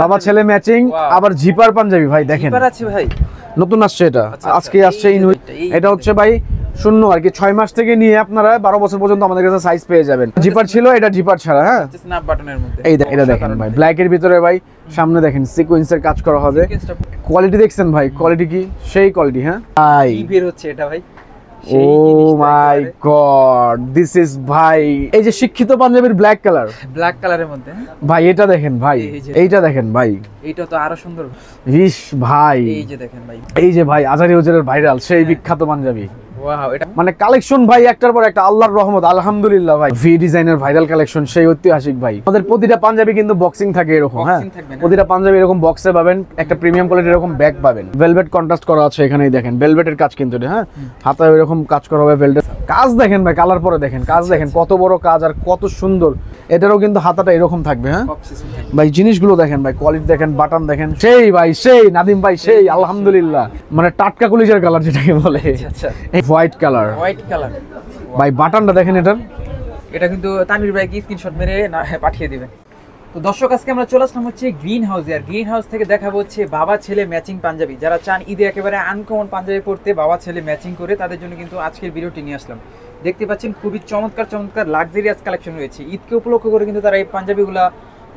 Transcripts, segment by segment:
বাবা ছেলে ম্যাচিং, আবার জিপার পাঞ্জাবি ভাই দেখেন, জিপার আছে ভাই, নতুন আসছে এটা, আজকে আসছে। এটা হচ্ছে ভাই শূন্য আর কি, 6 মাস থেকে নিয়ে আপনারা 12 বছর পর্যন্ত আমাদের কাছে সাইজ পেয়ে যাবেন। জিপার ছিল, এটা জিপার ছাড়া। হ্যাঁ, স্ন্যাপ বাটনের মধ্যে এটা দেখেন ভাই, ব্ল্যাক এর ভিতরে ভাই, সামনে দেখেন সিকোয়েন্সের কাজ করা হবে। কোয়ালিটি দেখছেন ভাই, কোয়ালিটি কি সেই কোয়ালিটি। হ্যাঁ ভাই, কি বের হচ্ছে এটা ভাই, oh my God, this is ভাই, এই যে শিক্ষিত পাঞ্জাবির ব্ল্যাক কালারের মধ্যে ভাই, এটা দেখেন ভাই, এইটা দেখেন ভাই, এইটা তো আরো সুন্দর। ইস ভাই, এই যে দেখেন ভাই, এই যে ভাই আজারি ওজের ভাইরাল সেই বিখ্যাত পাঞ্জাবি। ওয়াও, এটা মানে কালেকশন ভাই একটার পর একটা, আল্লাহর রহমত, আলহামদুলিল্লাহ ভাই। ভি ডিজাইনের ভাইরাল কালেকশন, সেই ঐতিহাসিক ভাই। আমাদের প্রতিটা পাঞ্জাবি কিন্তু বক্সিং থাকে এরকম। হ্যাঁ, প্রতিটা পাঞ্জাবি এরকম বক্সে পাবেন, একটা প্রিমিয়াম কোয়ালিটির এরকম ব্যাগ পাবেন। ভেলভেট কন্ট্রাস্ট করা আছে এখানেই দেখেন, ভেলভেটের কাজ কিন্তু। হ্যাঁ, হাতায় এরকম কাজ করা হবে, ভেলভেট কাজ দেখেন ভাই, কালার পরে দেখেন, কাজ দেখেন কত বড় কাজ আর কত সুন্দর। এটারও কিন্তু হাতাটা এরকম থাকবে। হ্যাঁ ভাই, জিনিসগুলো দেখেন ভাই, কোয়ালিটি দেখেন, বাটন দেখেন, সেই ভাই সেই নাদিম ভাই, সেই আলহামদুলিল্লাহ, মানে টাটকা কলিজার কালার যেটাকে বলে, হোয়াইট কালার ভাই। বাটনটা দেখেন এটার, এটা কিন্তু তানভীর ভাই কি স্ক্রিনশট মেরে পাঠিয়ে দিবেন। তো দর্শক, আজকে আমরা চলে আসলাম হচ্ছে গ্রিন হাউসে, আর গ্রিন হাউস থেকে দেখাবো হচ্ছে বাবা ছেলে ম্যাচিং পাঞ্জাবি। যারা চান ঈদে একেবারে আনকমন পাঞ্জাবি পরতে, বাবা ছেলে ম্যাচিং করে, তাদের জন্য কিন্তু আজকের ভিডিওটি নিয়ে আসলাম। দেখতে পাচ্ছেন খুবই চমৎকার লাক্সারিয়াস কালেকশন রয়েছে। ঈদকে উপলক্ষ করে কিন্তু তারা এই পাঞ্জাবিগুলো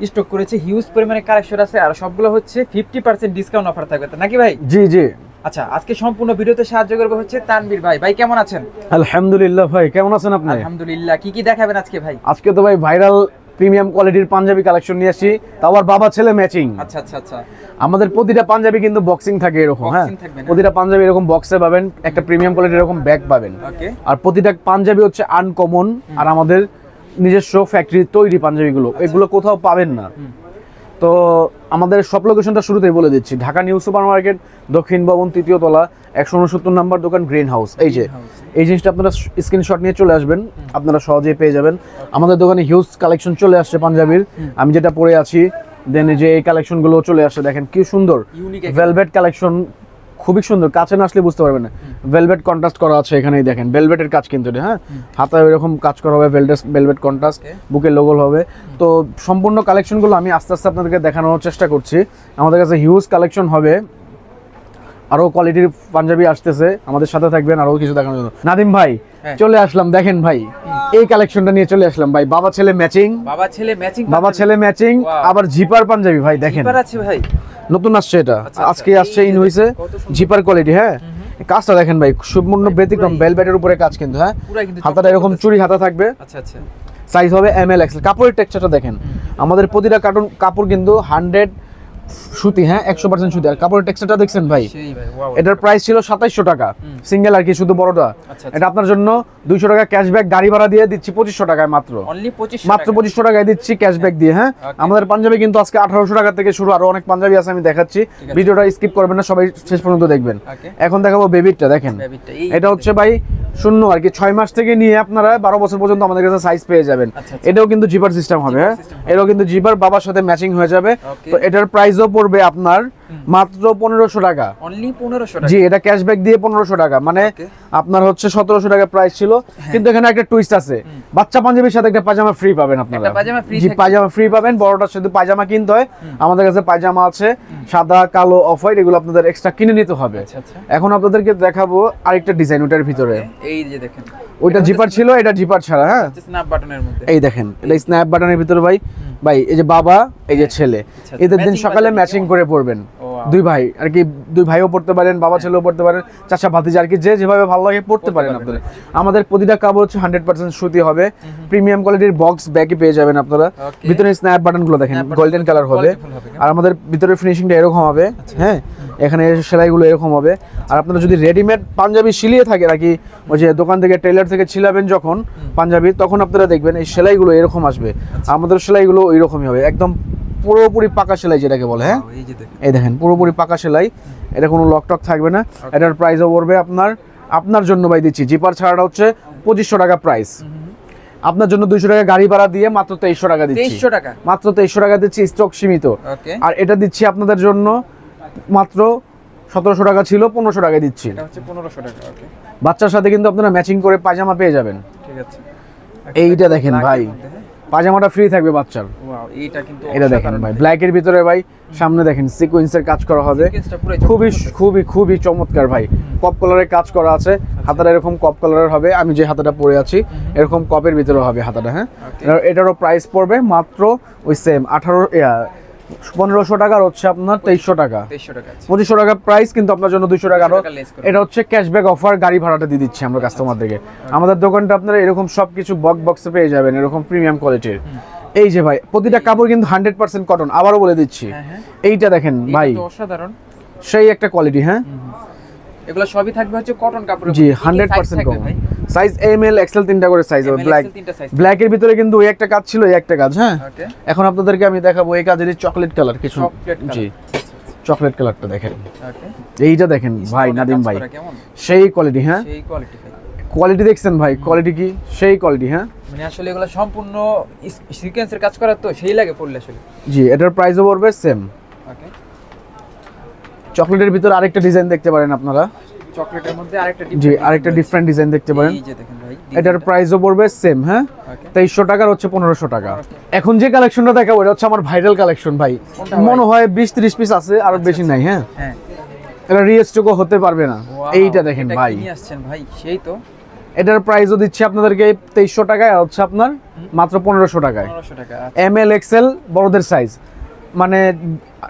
স্টক করেছে, হিউজ পরিমাণে কালেকশন আছে, আর সবগুলো হচ্ছে 50% ডিসকাউন্ট অফার থাকবে, নাকি ভাই? জি জি। আচ্ছা, আজকে সম্পূর্ণ ভিডিওতে সাহায্য করবে হচ্ছে তানভীর ভাই। ভাই কেমন আছেন? আলহামদুলিল্লাহ ভাই, কেমন আছেন আপনি? আলহামদুলিল্লাহ। কি দেখাবেন আজকে ভাই? আজকে তো ভাই ভাইরাল প্রিমিয়াম কোয়ালিটির পাঞ্জাবি কালেকশন নিয়ে আসি, তাও আবার বাবা ছেলে ম্যাচিং। আচ্ছা। আমাদের প্রতিটা পাঞ্জাবি কিন্তু বক্সিং থাকে এরকম। হ্যাঁ, প্রতিটা পাঞ্জাবি এরকম বক্সে পাবেন, একটা প্রিমিয়াম কোয়ালিটির এরকম ব্যাগ পাবেন। আর প্রতিটা পাঞ্জাবি হচ্ছে আনকমন, আর আমাদের নিজস্ব ফ্যাক্টরি তৈরি পাঞ্জাবিগুলো, এগুলো কোথাও পাবেন না। তো আমাদের সব লোকেশনটা শুরুতেই বলে দিচ্ছি, ঢাকা নিউ সুপার মার্কেট, দক্ষিণ ভবন, 3য় তলা, 169 নম্বর দোকান, গ্রিন হাউস। এই জিনিসটা আপনারা স্ক্রিনশট নিয়ে চলে আসবেন, আপনারা সহজেই পেয়ে যাবেন। আমাদের দোকানে হিউজ কালেকশন চলে আসছে পাঞ্জাবির, আমি যেটা পরে আছি, দেন যে এই কালেকশনগুলো চলে আসছে, দেখেন কি সুন্দর ভেলভেট কালেকশন, খুবই সুন্দর, কাছে না আসলে বুঝতে পারবেন না। ভেলভেট কন্ট্রাস্ট করা আছে এখানেই দেখেন, ভেলভেটের কাজ কিন্তু। হ্যাঁ, হাতায় এরকম কাজ করা হবে, ভেলভেট কন্ট্রাস্ট, বুকে লোগো হবে। তো সম্পূর্ণ কালেকশনগুলো আমি আস্তে আস্তে আপনাদেরকে দেখানোর চেষ্টা করছি। আমাদের কাছে হিউজ কালেকশন হবে, আরো কোয়ালিটির পাঞ্জাবি আসতেছে, আমাদের সাথে থাকবেন আরো কিছু দেখানোর জন্য। নাদিম ভাই চলে আসলাম, দেখেন ভাই এই কালেকশনটা নিয়ে চলে আসলাম ভাই, বাবা ছেলে ম্যাচিং, আবার জিপার পাঞ্জাবি ভাই দেখেন, নতুন আসছে এটা, আজকে আসছে ইন হইছে, জিপার কোয়ালিটি। হ্যাঁ, কাজটা দেখেন ভাই, সম্পূর্ণ ব্যতিক্রম, ভেলভেটের উপরে কাজ কিন্তু। হ্যাঁ, হাতাটা এরকম চুরি হাতা থাকবে, সাইজ হবে ML XL। কাপড়ের টেক্সচারটা দেখেন, আমাদের প্রতিটা কাপড় কিন্তু 100 সুতি। হ্যাঁ, 100% সুতি। আর কাপড়ের টেক্সচারটা দেখছেন ভাই, এটার প্রাইস ছিল 2700 টাকা সিঙ্গেল আর কি, শুধু বড়টা। এটা আপনার জন্য 200 টাকা ক্যাশব্যাক, গাড়ি ভাড়া দিয়ে দিচ্ছি 2500 টাকায়, মাত্র 2500 টাকায় দিচ্ছি ক্যাশব্যাক দিয়ে। হ্যাঁ, আমাদের পাঞ্জাবি কিন্তু আজকে 1800 টাকা থেকে শুরু, আরো অনেক পাঞ্জাবি আছে, আমি দেখাচ্ছি, ভিডিওটা স্কিপ করবেন না, সবাই শেষ পর্যন্ত দেখবেন। এখন দেখাবো বেবিটা, দেখেন এটা হচ্ছে ভাই শূন্য আর কি, 6 মাস থেকে নিয়ে আপনারা 12 বছর পর্যন্ত আমাদের কাছে সাইজ পেয়ে যাবেন। এটাও কিন্তু জিপার সিস্টেম হবে। হ্যাঁ, এটাও কিন্তু জিপার, বাবার সাথে ম্যাচিং হয়ে যাবে। তো এটার প্রাইসও পড়বে আপনার মাত্র 1500 টাকা। জি, এটা ক্যাশব্যাক দিয়ে 1500 টাকা, মানে আপনার হচ্ছে 1700 টাকা প্রাইস ছিল। কিন্তু এখানে একটা টুইস্ট আছে, বাচ্চা পাঞ্জাবির সাথে একটা পায়জামা ফ্রি পাবেন আপনারা। জি, পায়জামা ফ্রি পাবেন, বড়টার সাথে পায়জামা কিনতে হয়। আমাদের কাছে পায়জামা আছে সাদা, কালো, অফ হোয়াইট, এগুলো আপনাদের এক্সট্রা কিনে নিতে হবে। এখন আপনাদেরকে দেখাবো আরেকটা ডিজাইন ওটার ভিতরে, এই যে দেখেন, ওইটা জিপার ছিল, এটা জিপার ছাড়া। হ্যাঁ, স্ন্যাপ বাটনের মধ্যে, এই দেখেন, এটা স্ন্যাপ বাটনের ভিতরে ভাই, এই যে বাবা, এই যে ছেলে, এদের দিন সকালে ম্যাচিং করে পড়বেন। দুই ভাই আর কি, দুই ভাইও পড়তে পারেন, বাবা ছেলেও পড়তে পারেন, চাচা ভাতিজা আর কি, যে যেভাবে ভালো লাগে পড়তে পারেন আপনারা। আমাদের প্রতিটা কাপড় হচ্ছে 100% সুতি হবে, প্রিমিয়াম কোয়ালিটির বক্স ব্যাগে পেয়ে যাবেন আপনারা। ভিতরে স্ন্যাপ বাটনগুলো দেখেন, গোল্ডেন কালার হবে, আর আমাদের ভিতরে ফিনিশিংটা এরকম হবে। হ্যাঁ, এখানে সেলাইগুলো এরকম হবে। আর আপনারা যদি রেডিমেড পাঞ্জাবি সিলিয়ে থাকে নাকি, ওই যে দোকান থেকে টেইলার থেকে ছিলাবেন যখন পাঞ্জাবি, তখন আপনারা দেখবেন এই সেলাইগুলো এরকম আসবে। আমাদের সেলাইগুলো ওই রকমই হবে, একদম পুরোপুরি পাকা সেলাই যেটাকে বলে। হ্যাঁ, এই দেখেন পুরোপুরি পাকা সেলাই, এটা কোনো লকটক থাকবে না। এটার প্রাইসও পড়বে আপনার জন্য ভাই দিচ্ছি, জিপার ছাড়াটা হচ্ছে 2500 টাকা প্রাইস, আপনার জন্য 200 টাকা গাড়ি ভাড়া দিয়ে মাত্র 2300 টাকা দিচ্ছি, মাত্র 2300 টাকা দিচ্ছি, স্টক সীমিত। আর এটা দিচ্ছি আপনাদের জন্য মাত্র 1700 টাকা ছিল, 1500 টাকা দিচ্ছি, এটা হচ্ছে 1500 টাকা। ওকে, বাচ্চার সাথে কিন্তু আপনারা ম্যাচিং করে পায়জামা পেয়ে যাবেন। ঠিক আছে, এইটা দেখেন ভাই, পাজামাটা ফ্রি থাকবে বাচ্চার। ওয়াও, এটা কিন্তু এটা দেখেন ভাই ব্ল্যাকের ভিতরে ভাই, সামনে দেখেন সিকোয়েন্সের কাজ করা হবে, খুবই খুবই খুবই চমৎকার ভাই। কপ কলারের কাজ করা আছে, হাতাটা এরকম কপ কলারের হবে, আমি যে হাতাটা পরে আছি এরকম কপের ভিতরে হবে হাতাটা। হ্যাঁ, এটারও প্রাইস পড়বে মাত্র ওই সেম 1500 টাকা, আর হচ্ছে আপনার 2300 টাকা, 2500 টাকা প্রাইস, কিন্তু আপনার জন্য 200 টাকা আরো। এটা হচ্ছে ক্যাশব্যাক অফার, গাড়ি ভাড়াটা দিয়ে দিচ্ছি আমরা কাস্টমারদেরকে। আমাদের দোকানটা আপনারা এরকম সবকিছু বক্সে পেয়ে যাবেন, এরকম প্রিমিয়াম কোয়ালিটির। এই যে ভাই প্রতিটা কাপড় কিন্তু 100% কটন, আবারও বলে দিচ্ছি। এইটা দেখেন ভাই, অসাধারণ সেই একটা কোয়ালিটি। হ্যাঁ, এগুলো সবই থাকবে হচ্ছে কটন কাপড়, জি 100% cotton. Size M L XL তিনটা করে সাইজ হবে। ব্ল্যাক এর ভিতরে কিন্তু ওই একটা কাজ ছিল, এই একটা কাজ। হ্যাঁ, এখন আপনাদেরকে আমি দেখাবো এই কাজের চকলেট কালার কিছু। জি, চকলেট কালারটা দেখেন, এইটা দেখেন ভাই নাদিম ভাই, সেই কোয়ালিটি। হ্যাঁ, সেই কোয়ালিটি, কোয়ালিটি দেখছেন ভাই, কোয়ালিটি কি সেই কোয়ালিটি। হ্যাঁ, মানে আসলে এগুলো সম্পূর্ণ সিকোয়েন্সের কাজ করা, তো সেই লাগে পড়লে আসলে। জি, এটার প্রাইসও পড়বে সেম। ওকে, চকলেটের ভিতরে আরেকটা ডিজাইন দেখতে পারেন আপনারা, চকলেটের মধ্যে আরেকটা ডিফারেন্ট ডিজাইন দেখতে পারেন। এই যে দেখেন ভাই, এটার প্রাইসও পড়বে সেম। হ্যাঁ, 2300 টাকা আর হচ্ছে 1500 টাকা। এখন যে কালেকশনটা দেখাবো এটা হচ্ছে আমার ভাইরাল কালেকশন ভাই, মনে হয় 20-30 পিস আছে, আর বেশি নাই। হ্যাঁ, এটা রিস্টকও হতে পারবে না। এইটা দেখেন ভাই, নিয়ে আসছেন ভাই, সেই তো। এটার প্রাইসও দিচ্ছি আপনাদেরকে 2300 টাকায়, আর হচ্ছে আপনার মাত্র 1500 টাকায়। এম এল এক্সেল বড়দের সাইজ, মানে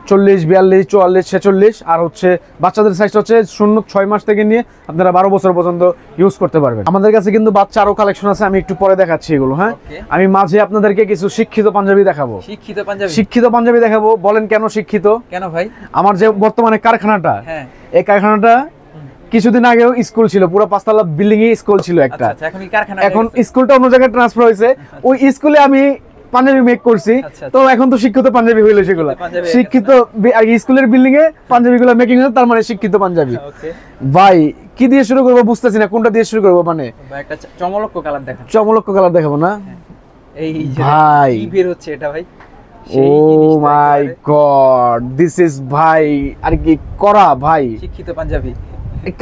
40, 42, 44, 46, আর হচ্ছে বাচ্চাদের সাইজটা হচ্ছে 0-6 মাস থেকে নিয়ে আপনারা 12 বছর পর্যন্ত ইউজ করতে পারবেন। আমাদের কাছে কিন্তু বাচ্চা আরো কালেকশন আছে, আমি একটু পরে দেখাচ্ছি এগুলো। হ্যাঁ, আমি মাঝে আপনাদেরকে কিছু শিক্ষিত পাঞ্জাবি দেখাবো। শিক্ষিত পাঞ্জাবি দেখাবো। বলেন কেন শিক্ষিত? কেন ভাই? আমার যে বর্তমানে কারখানাটা, এই কারখানাটা কিছুদিন আগেও স্কুল ছিল, পুরো 5 তলা বিল্ডিং এ স্কুল ছিল একটা। এখন স্কুলটা অন্য জায়গায় ট্রান্সফার হয়েছে, ওই স্কুলে আমি পাঞ্জাবি মেক করছি। তো এখন তো শিক্ষিত পাঞ্জাবি হইলো, সেগুলো শিক্ষিত স্কুলের বিল্ডিং এ পাঞ্জাবি গুলো মেকিং হচ্ছে, তার মানে শিক্ষিত পাঞ্জাবি। ভাই কি দিয়ে শুরু করবো বুঝতেছি না, কোনটা দিয়ে শুরু করবো। মানে একটা চমলক্ষ কালার দেখাবো, চমলক্ষ কালার দেখাবো না এই ভাই, কি বের হচ্ছে এটা ভাই। Oh my God, this is ভাই আর কি করা ভাই, শিক্ষিত পাঞ্জাবি।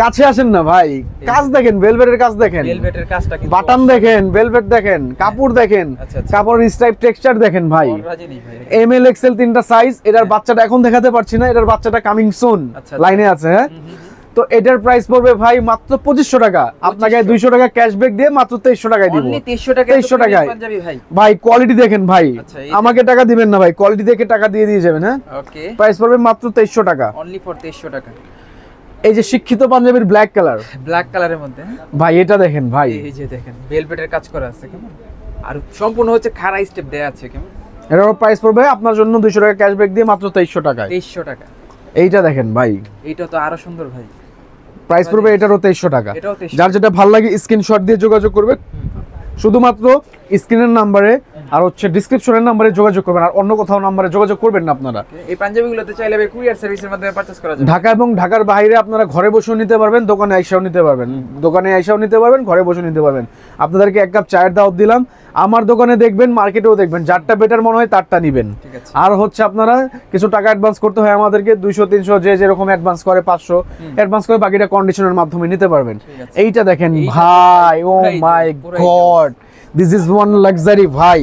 কাছে আসেন না ভাই, কাজ দেখেন, ভেলভেটের কাজ দেখেন, ভেলভেটের কাজটা কিন্তু বাটন দেখেন, ভেলভেট দেখেন, কাপড় দেখেন, কাপড়ের স্ট্রাইপ টেক্সচার দেখেন ভাই। এম এল এক্সেল তিনটা সাইজ। এটার বাচ্চাটা এখন দেখাতে পারছি না, এটার বাচ্চাটা কামিং সুন লাইনে আছে। হ্যাঁ, তো এটার প্রাইস পড়বে ভাই মাত্র 2500 টাকা। আপনাকে 200 টাকা ক্যাশব্যাক দিয়ে মাত্র 2300 টাকায় দিব। 2300 টাকায় ভাই, কোয়ালিটি দেখেন ভাই, আমাকে টাকা দিবেন না ভাই, কোয়ালিটি দেখে টাকা দিয়ে যাবেন। হ্যাঁ, ওকে, প্রাইস পড়বে মাত্র 2300 টাকা, অনলি ফর 2300 টাকা। এই যে শিক্ষিত পাঞ্জাবির ব্ল্যাক কালার, ব্ল্যাক কালারের মধ্যে ভাই, এটা দেখেন ভাই, এই যে দেখেন ভেলভেটের কাজ করা আছে কেমন, আর সম্পূর্ণ হচ্ছে খাড়া স্টেপ দেয়া আছে কেমন। এটার প্রাইস পড়বে আপনার জন্য 200 টাকা ক্যাশব্যাক দিয়ে মাত্র 2300 টাকায়। 2300 টাকা। এইটা দেখেন ভাই, এইটা তো আরো সুন্দর ভাই, প্রাইস পড়বে এটারও 2300 টাকা। যার যেটা ভালো লাগে স্ক্রিনশট দিয়ে যোগাযোগ করবে, শুধুমাত্র স্ক্রিনের নাম্বারে আর হচ্ছে ডেসক্রিপশনের নাম্বারে যোগাযোগ করবেন, আর অন্য কোথাও নাম্বারে যোগাযোগ করবেন না আপনারা। এই পাঞ্জাবিগুলোতে চাইলে কুরিয়ার সার্ভিসের মাধ্যমে পারচেজ করা যায়। ঢাকা এবং ঢাকার বাইরে আপনারা ঘরে বসেও নিতে পারবেন, দোকানে আইসাও নিতে পারবেন, ঘরে বসে নিতে পারবেন। আপনাদেরকে এক কাপ চায়ের দাওয়াত দিলাম, আমার দোকানে দেখবেন, মার্কেটেও দেখবেন, যারটা বেটার মনে হয় তারটা নিবেন। আর হচ্ছে আপনারা কিছু টাকা অ্যাডভান্স করতে হয় আমাদেরকে, 200-300 যে যেরকম অ্যাডভান্স করে, 500 অ্যাডভান্স করে, বাকিটা কন্ডিশনের মাধ্যমে নিতে পারবেন। এইটা দেখেন ভাই, oh my God, this is one luxury ভাই।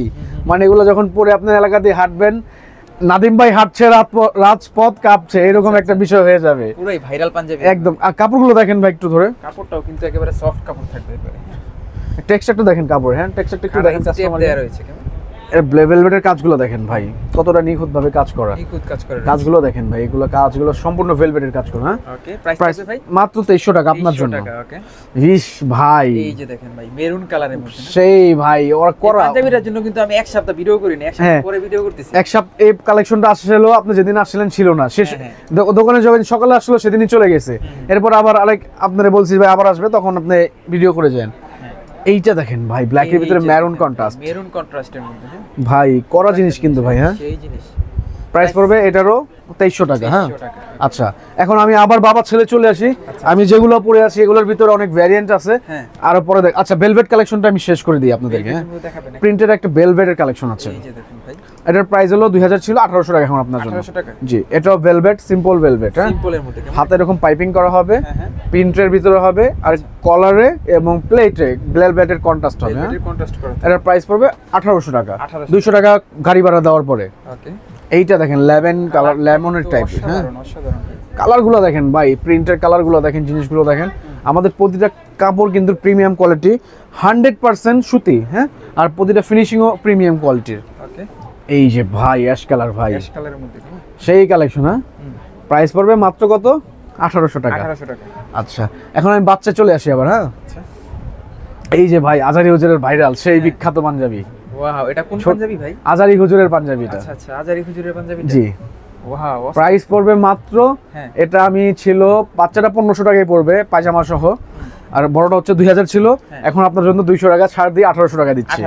মানে এগুলো যখন পরে আপনার এলাকা দিয়ে হাঁটবেন, নাদিম ভাই হাঁটছে, রাজপথ কাঁপছে, এরকম একটা বিষয় হয়ে যাবে। পুরোই ভাইরাল পাঞ্জাবি একদম। আর কাপড়গুলো দেখেন ভাই একটু ধরে, কাপড়টাও কিন্তু একেবারে সফট কাপড় থাকবে, টেক্সচারটা দেখেন কাপড়। হ্যাঁ, টেক্সচারটা একটু দেখেন, কাস্টমার দেয়া রয়েছে কেমন। এর ভেলভেটের কাজগুলো দেখেন ভাই, কতটা নিখুঁত ভাবে কাজ করা, কাজগুলো দেখেন ভাই, এগুলো কাজগুলো সম্পূর্ণ ভেলভেটের কাজ করা। হ্যাঁ, ওকে, প্রাইস ভাই মাত্র 2300 টাকা আপনার জন্য। ওকে, ইস ভাই, এই যে দেখেন ভাই, মেরুন কালারের মধ্যে সেই ভাই, ওর করা পাঞ্জাবিটার জন্য কিন্তু আমি এক সপ্তাহ ভিডিও করি না, এক সপ্তাহ পরে ভিডিও করতেছি। এক সপ্তাহ এই কালেকশনটা আসছিল, আপনি যেদিন আসছিলেন ছিল না, শেষ দোকানে যখন সকালে আসলো সেদিনই চলে গেছে। এরপর আবার আরেক আপনারে বলছি ভাই আবার আসবে, তখন আপনি ভিডিও করে যান। এইটা দেখেন ভাই, ব্ল্যাকের ভিতরে মেরুন কন্ট্রাস্টের মধ্যে ভাই, করা জিনিস কিন্তু ভাই। হ্যাঁ, সেই জিনিস প্রাইস পড়বে এটারও 2300 টাকা। হ্যাঁ, আচ্ছা এখন আমি আবার বাবা ছেলে চলে আসি। আমি যেগুলো পরে আছি এগুলোর ভিতরে অনেক ভ্যারিয়েন্ট আছে, আর পরে দেখ। আচ্ছা ভেলভেট কালেকশনটা আমি শেষ করে দিই আপনাদেরকে। হ্যাঁ, প্রিন্টের একটা ভেলভেটের কালেকশন আছে, এটার প্রাইস হলো 2000 ছিল, 1800 টাকা এখন আপনার জন্য। জি, এটাও ভেলভেট, সিম্পল ভেলভেট। হ্যাঁ, সিম্পলের মধ্যে হাতে এরকম পাইপিং করা হবে, প্রিন্টের ভিতরে হবে, আর কলারে এবং প্লেটে ভেলভেটের কন্ট্রাস্ট হবে। হ্যাঁ, এটার প্রাইস পড়বে 1800 টাকা, 200 টাকা গাড়ি ভাড়া দেওয়ার পরে। ওকে, এইটা দেখেন লেমন কালার, লেমনের টাইপ। হ্যাঁ, কালারগুলো দেখেন ভাই, প্রিন্টের কালারগুলো দেখেন, জিনিসগুলো দেখেন। আমাদের প্রতিটা কাপড় কিন্তু প্রিমিয়াম কোয়ালিটি, 100% সুতি। হ্যাঁ, আর প্রতিটা ফিনিশিংও প্রিমিয়াম কোয়ালিটির। ওকে, এই যে ভাই অ্যাশ কালার, ভাই অ্যাশ কালারের মধ্যে সেই কালেকশন। হ্যাঁ, প্রাইস পড়বে মাত্র কত? 1800 টাকা। 1800 টাকা। আচ্ছা এখন আমি বাচ্চা চলে আসি আবার। হ্যাঁ, আচ্ছা এই যে ভাই আজারি হুজুরের ভাইরাল সেই বিখ্যাত পাঞ্জাবি। ওয়াও, এটা কোন পাঞ্জাবি ভাই? আজারি হুজুরের পাঞ্জাবিটা। আচ্ছা আচ্ছা, আজারি হুজুরের পাঞ্জাবিটা। জি, ওয়াও। প্রাইস পড়বে মাত্র, এটা আমি ছিল বাচ্চাটা 1500 টাকায় পড়বে পায়জামা সহ, আর বড়টা হচ্ছে 2000 ছিল, এখন আপনার জন্য 200 টাকা ছাড় দিয়ে 1800 টাকা দিচ্ছি।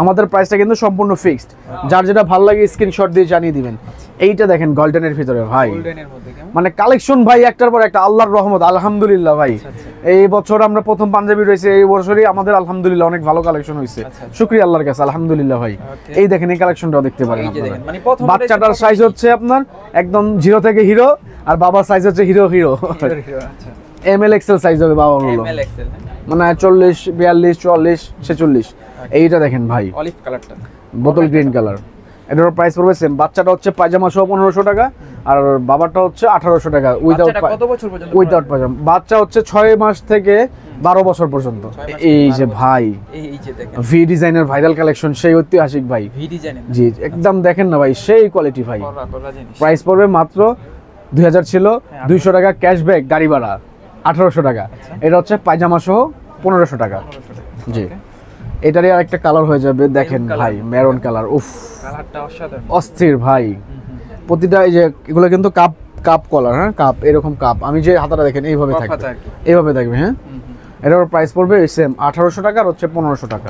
আমাদের প্রাইসটা কিন্তু সম্পূর্ণ ফিক্সড, যার যেটা ভালো লাগে স্ক্রিনশট দিয়ে জানিয়ে দিবেন। এইটা দেখেন গোল্ডেনের ভিতরে ভাই, মানে কালেকশন ভাই একটার পর একটা, আল্লাহর রহমত, আলহামদুলিল্লাহ ভাই। এই বছর আমরা প্রথম পাঞ্জাবি রয়েছে, এই বছরই আমাদের আলহামদুলিল্লাহ অনেক ভালো কালেকশন হয়েছে, শুকরিয়া আল্লাহর কাছে, আলহামদুলিল্লাহ ভাই। এই দেখেন এই কালেকশনটাও দেখতে পারেন আপনারা। বাচ্চাটার সাইজ হচ্ছে আপনার একদম 0 থেকে হিরো, আর বাবার সাইজ হচ্ছে হিরো। এমএল এক্সেল সাইজ হবে বাবা হলো, মানে 40, 42, 44, 46। এইটা দেখেন ভাই অলিভ কালারটা, বোতল গ্রিন কালার। এটার প্রাইস পড়বে সেম। বাচ্চাটা হচ্ছে পায়জামা সহ 1500 টাকা, আর বাবারটা হচ্ছে 1800 টাকা উইদাউট। কত বছর পর্যন্ত? উইদাউট পায়জামা। বাচ্চা হচ্ছে 6 মাস থেকে 12 বছর পর্যন্ত। এই যে ভাই, এই যে দেখেন ভি ডিজাইনের ভাইরাল কালেকশন, সেই ঐতিহাসিক ভাই, ভি ডিজাইনের। জি, একদম দেখেন না ভাই, সেই কোয়ালিটি ভাই। প্রাইস পড়বে মাত্র 2000 ছিল, 200 টাকা ক্যাশব্যাক, গাড়ি ভাড়া 1800 টাকা। এটা হচ্ছে পায়জামা সহ 1500 টাকা। জি, এটারই আরেকটা কালার হয়ে যাবে, দেখেন ভাই মেরুন কালার। উফ, কালারটা অসাধারণ, অস্থির ভাই। প্রতিটা এই যে এগুলো কিন্তু কাপ কলার। হ্যাঁ, কাপ, এরকম কাপ। আমি যে হাতাটা দেখেন এইভাবে থাকবে, এইভাবে থাকবে। হ্যাঁ, এটার প্রাইস পড়বে সেম 1800 টাকা, আর হচ্ছে 1500 টাকা।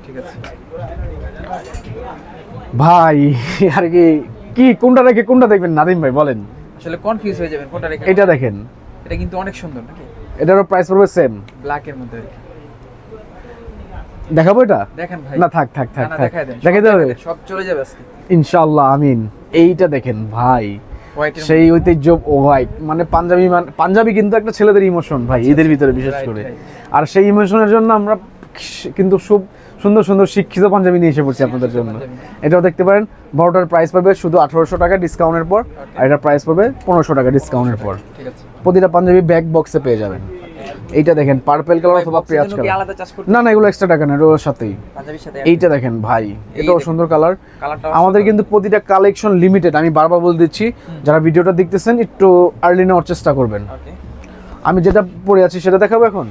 ঠিক আছে ভাই, আর কি কোনটা রেখে কোনটা দেখবেন নাদিম ভাই বলেন? আসলে কনফিউজ হয়ে যাবেন কোনটা রেখে। এটা দেখেন, এটা কিন্তু অনেক সুন্দর নাকি? এটারও প্রাইস পড়বে সেম, ব্ল্যাক এর মধ্যে। দেখাবো এটা? দেখেন ভাই, না থাক দেখাই দেবে, সব চলে যাবে আজকে ইনশাআল্লাহ, আমিন। এইটা দেখেন ভাই, সেই ঐতিহ্য হোয়াইট, মানে পাঞ্জাবি কিন্তু একটা ছেলেদের ইমোশন ভাই, এদের ভিতরে বিশেষ করে। আর সেই ইমোশনের জন্য আমরা কিন্তু খুব সুন্দর সুন্দর শিক্ষিত পাঞ্জাবি নিয়ে এসে পড়ছি আপনাদের জন্য। এটাও দেখতে পারেন। বড়টার প্রাইস পাবে শুধু 1800 টাকা ডিসকাউন্টের পর, আর এটার প্রাইস পাবে 1500 টাকা ডিসকাউন্টের পর। প্রতিটা পাঞ্জাবি ব্যাক বক্সে পেয়ে যাবেন। এইটা দেখেন পার্পল কালার অথবা পেঁয়াজ কালার। না এগুলো এক্সট্রা টাকা না, এর সাথেই। এইটা দেখেন ভাই, এটাও সুন্দর কালার। আমাদের কিন্তু প্রতিটা কালেকশন লিমিটেড, আমি বারবার বলে দিচ্ছি। যারা ভিডিওটা দেখতেছেন একটু আর্লি নেওয়ার চেষ্টা করবেন। আমি যেটা পরে আছি সেটা দেখাবো এখন,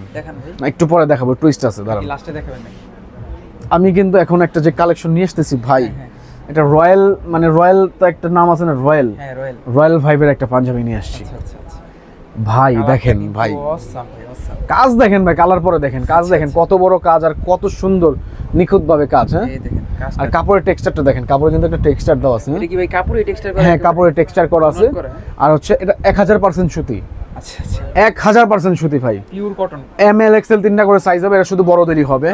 না একটু পরে দেখাবো, টুইস্ট আছে, দাঁড়ান লাস্টে দেখাবেন নাকি? আমি কিন্তু এখন একটা যে কালেকশন নিয়ে আসতেছি ভাই, এটা রয়্যাল, মানে রয়্যাল তো একটা নাম আছে না, রয়্যাল ভাইবের একটা পাঞ্জাবি নিয়ে আসছি ভাই। দেখেন ভাই কাজ, দেখেন ভাই কালার পরে দেখেন কাজ, দেখেন কত বড় কাজ আর কত সুন্দর নিখুঁত ভাবে কাজ। হ্যাঁ, আর কাপড়ের টেক্সচারটা দেখেন, কাপড়ে কিন্তু একটা টেক্সচার দেওয়া আছে। এটা কি ভাই কাপড়ে টেক্সচার করা? হ্যাঁ, কাপড়ে টেক্সচার করা আছে। আর হচ্ছে এটা 1000% সুতি। আচ্ছা আচ্ছা, 1000% সুতি ভাই, পিওর কটন। এমএল এক্সেল তিনটা করে সাইজ হবে, এটা শুধু বড়দেরই হবে।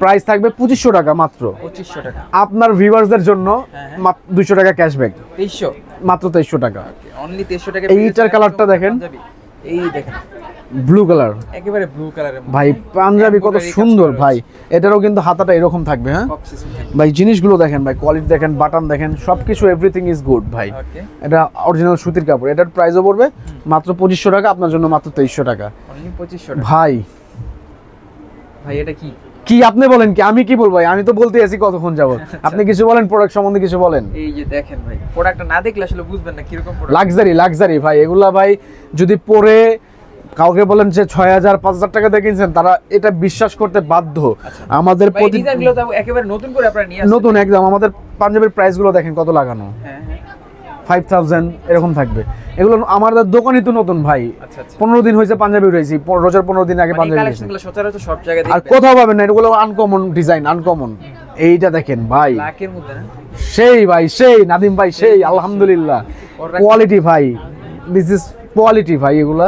প্রাইস থাকবে 2500 টাকা মাত্র। 2500 টাকা আপনার ভিউয়ারদের জন্য, 200 টাকা ক্যাশব্যাক। 2300 মাত্র, 2300 টাকা অনলি, 2300 টাকা। এইটার কালারটা দেখেন, এই দেখেন ব্লু কালার, একেবারে ব্লু কালারের ভাই পাঞ্জাবি, কত সুন্দর ভাই। এটারও কিন্তু হাতাটা এরকম থাকবে। হ্যাঁ ভাই, জিনিসগুলো দেখেন ভাই, কোয়ালিটি দেখেন, বাটন দেখেন, সবকিছু এভরিথিং ইজ গুড ভাই। এটা অরিজিনাল সুতির কাপড়। এটার প্রাইসও পড়বে মাত্র 2500 টাকা, আপনার জন্য মাত্র 2300 টাকা। অনলি 2500 টাকা ভাই। এটা কি আপনি বলেন? কি আমি কি বলবো? আমি তো বলতে আছি কতক্ষণ যাবত। আপনি কিছু বলেন, প্রোডাক্ট সম্বন্ধে কিছু বলেন। এই যে দেখেন ভাই, প্রোডাক্টটা না দেখলে আসলে বুঝবেন না কিরকম প্রোডাক্ট। লাক্সারি ভাই, এগুলা ভাই যদি পরে কাউকে বলেন যে 6000 5000 টাকা দিয়ে কিনছেন, তারা এটা বিশ্বাস করতে বাধ্য। আমাদের ডিজাইনগুলো তো একেবারে নতুন করে আপনারা নিয়ে আসেন, নতুন একদম। আমাদের পাঞ্জাবির প্রাইসগুলো দেখেন কত লাগানো, 5000 এরকম থাকবে। এগুলো আমাদের দোকানই তো নতুন ভাই। 15 দিন হয়েছে পাঞ্জাবি রয়েছি, রোজার 15 দিন আগে পাঞ্জাবি রয়েছি। সচরাচর সব জায়গায় আর কোথাও পাবেন না, এগুলো আনকমন ডিজাইন, আনকমন। এইটা দেখেন ভাই, ব্ল্যাকের মধ্যে না, সেই ভাই সেই নাদিম ভাই সেই আলহামদুলিল্লাহ কোয়ালিটি ভাই দিস ইজ কোয়ালিটি ভাই এগুলা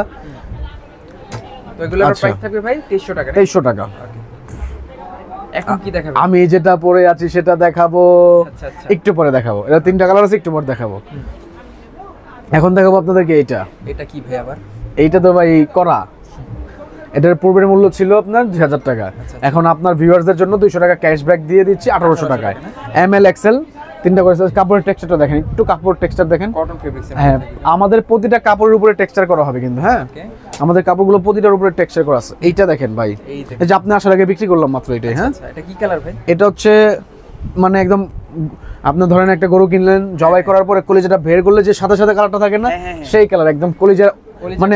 তো এগুলোর প্রাইস থাকবে ভাই 2300 টাকা 2300 টাকা এখন কি দেখাবো আমি যেটা পরে আছি সেটা দেখাবো একটু পরে দেখাবো এটা তিনটা কালার আছে একটু পরে দেখাবো এখন দেখাবো আপনাদেরকে এটা কি ভাই আবার এইটা তো ভাই করা এটার পূর্বের মূল্য ছিল আপনার 2000 টাকা এখন আপনার ভিউয়ারদের জন্য 200 টাকা ক্যাশব্যাক দিয়ে দিচ্ছি 1800 টাকায় এমএল এক্সেল তিনটা করে কাপড়ের টেক্সচারটা দেখেন একটু কাপড় টেক্সচার দেখেন কটন ফেব্রিক্স হ্যাঁ আমাদের প্রতিটা কাপড়ের উপরে টেক্সচার করা হবে কিন্তু হ্যাঁ আমাদের কাপড়গুলো প্রতিটার উপরে টেক্সচার করা আছে এইটা দেখেন ভাই এই যে আপনি আসার আগে বিক্রি করলাম মাত্র এটাই হ্যাঁ এটা কি কালার ভাই এটা হচ্ছে মানে একদম আপনি ধরেন একটা গরু কিনলেন জবাই করার পরে কলিজাটা বের করলে যে সাদা সাদা কালারটা থাকে না সেই কালার একদম কলিজা মানে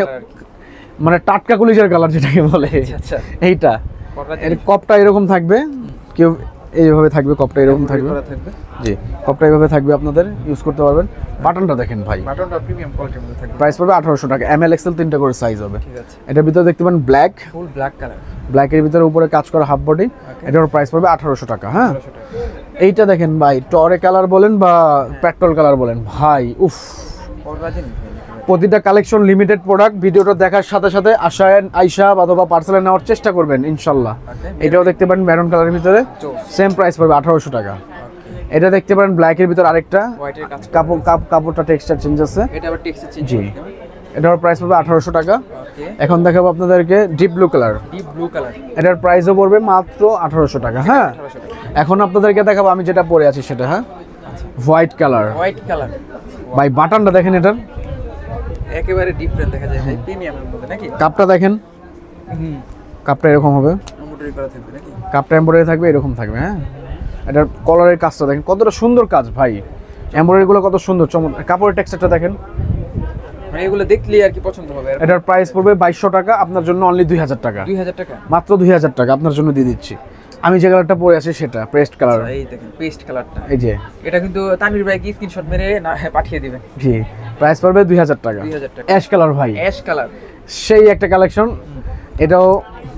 মানে টাটকা কলিজার কালার যেটাকে বলে এইটা এর কপটা এরকম থাকবে কেউ এইভাবে থাকবে কপটা এরকম থাকবে জি কপটা এইভাবে থাকবে আপনাদের ইউজ করতে পারবেন বাটনটা দেখেন ভাই বাটনটা প্রিমিয়াম কোয়ালিটির মধ্যে থাকবে প্রাইস পড়বে 1800 টাকা এমএল এক্সেল তিনটা করে সাইজ হবে ঠিক আছে এটার ভিতরে দেখতে পারেন ব্ল্যাক ফুল ব্ল্যাক কালার ব্ল্যাকের ভিতরে উপরে কাজ করা হাফ বডি এটার প্রাইস পড়বে 1800 টাকা হ্যাঁ এইটা দেখেন ভাই টরে কালার বলেন বা পেট্রোল কালার বলেন ভাই উফ প্রতিটা কালেকশন লিমিটেড প্রোডাক্ট ভিডিওটা দেখার সাথে সাথে আয়শা অথবা পার্সেলে নেওয়ার চেষ্টা করবেন ইনশাল্লাহ এটাও দেখতে পারেন মেরুন কালারের ভিতরে সেম প্রাইস পড়বে 1800 টাকা এটা দেখতে পারেন ব্ল্যাকের ভিতর আরেকটা কাপড়টা টেক্সচার চেঞ্জ আছে এটা আবার টেক্সচার চেঞ্জ জি এটার প্রাইস পড়বে 1800 টাকা এখন দেখাবো আপনাদেরকে ডিপ ব্লু কালার এটার প্রাইসও পড়বে মাত্র 1800 টাকা হ্যাঁ এখন আপনাদেরকে দেখাবো আমি যেটা পরে আছি সেটা হ্যাঁ হোয়াইট কালার ভাই বাটনটা দেখেন এটার একেবারে ডিফারেন্ট দেখা যায় প্রিমিয়ামের মধ্যে নাকি কাপটা দেখেন কাপটা এরকম হবে এমব্রয়ডারি করা থাকবে নাকি কাপটা এমব্রয়ডারি থাকবে এরকম থাকবে হ্যাঁ এটার কলারের কাজটা দেখেন কতটা সুন্দর কাজ ভাই এমব্রয়ডারি গুলো কত সুন্দর চমৎকার কাপড়ের টেক্সচারটা দেখেন মানে এগুলো দেখলে আর কি পছন্দ হবে এটার প্রাইস পড়বে 2200 টাকা আপনার জন্য অনলি 2000 টাকা 2000 টাকা মাত্র 2000 টাকা আপনার জন্য দিয়ে দিচ্ছি আমি যে কালারটা পরে আছি সেটা পেস্ট কালার এই দেখেন পেস্ট কালারটা এই যে এটা কিন্তু তানভীর ভাই কি স্ক্রিনশট মেরে পাঠিয়ে দিবেন জি প্রাইস পড়বে 2000 টাকা 2000 টাকা অ্যাশ কালার ভাই অ্যাশ কালার সেই একটা কালেকশন এটাও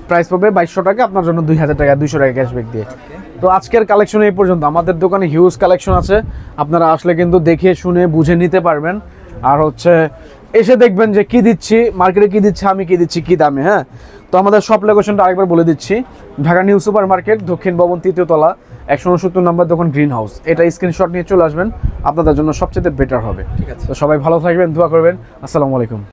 প্রাইস পড়বে 2200 টাকা আপনার জন্য 2000 টাকা 200 টাকা ক্যাশব্যাক দিয়ে তো আজকের কালেকশন এই পর্যন্ত আমাদের দোকানে হিউজ কালেকশন আছে আপনারা আসলে কিন্তু দেখে শুনে বুঝে নিতে পারবেন আর হচ্ছে এসে দেখবেন যে কি দিচ্ছি মার্কেটে কি দিচ্ছে আমি কি দিচ্ছি কি দামে হ্যাঁ তো আমাদের সব লোকেশনটা আরেকবার বলে দিচ্ছি ঢাকা নিউ সুপার মার্কেট দক্ষিণ ভবন 3য় তলা 169 নম্বর দোকান গ্রিন হাউস এটা স্ক্রিনশট নিয়ে চলে আসবেন আপনাদের জন্য সবচেয়ে বেটার হবে ঠিক আছে তো সবাই ভালো থাকবেন দোয়া করবেন আসসালামু আলাইকুম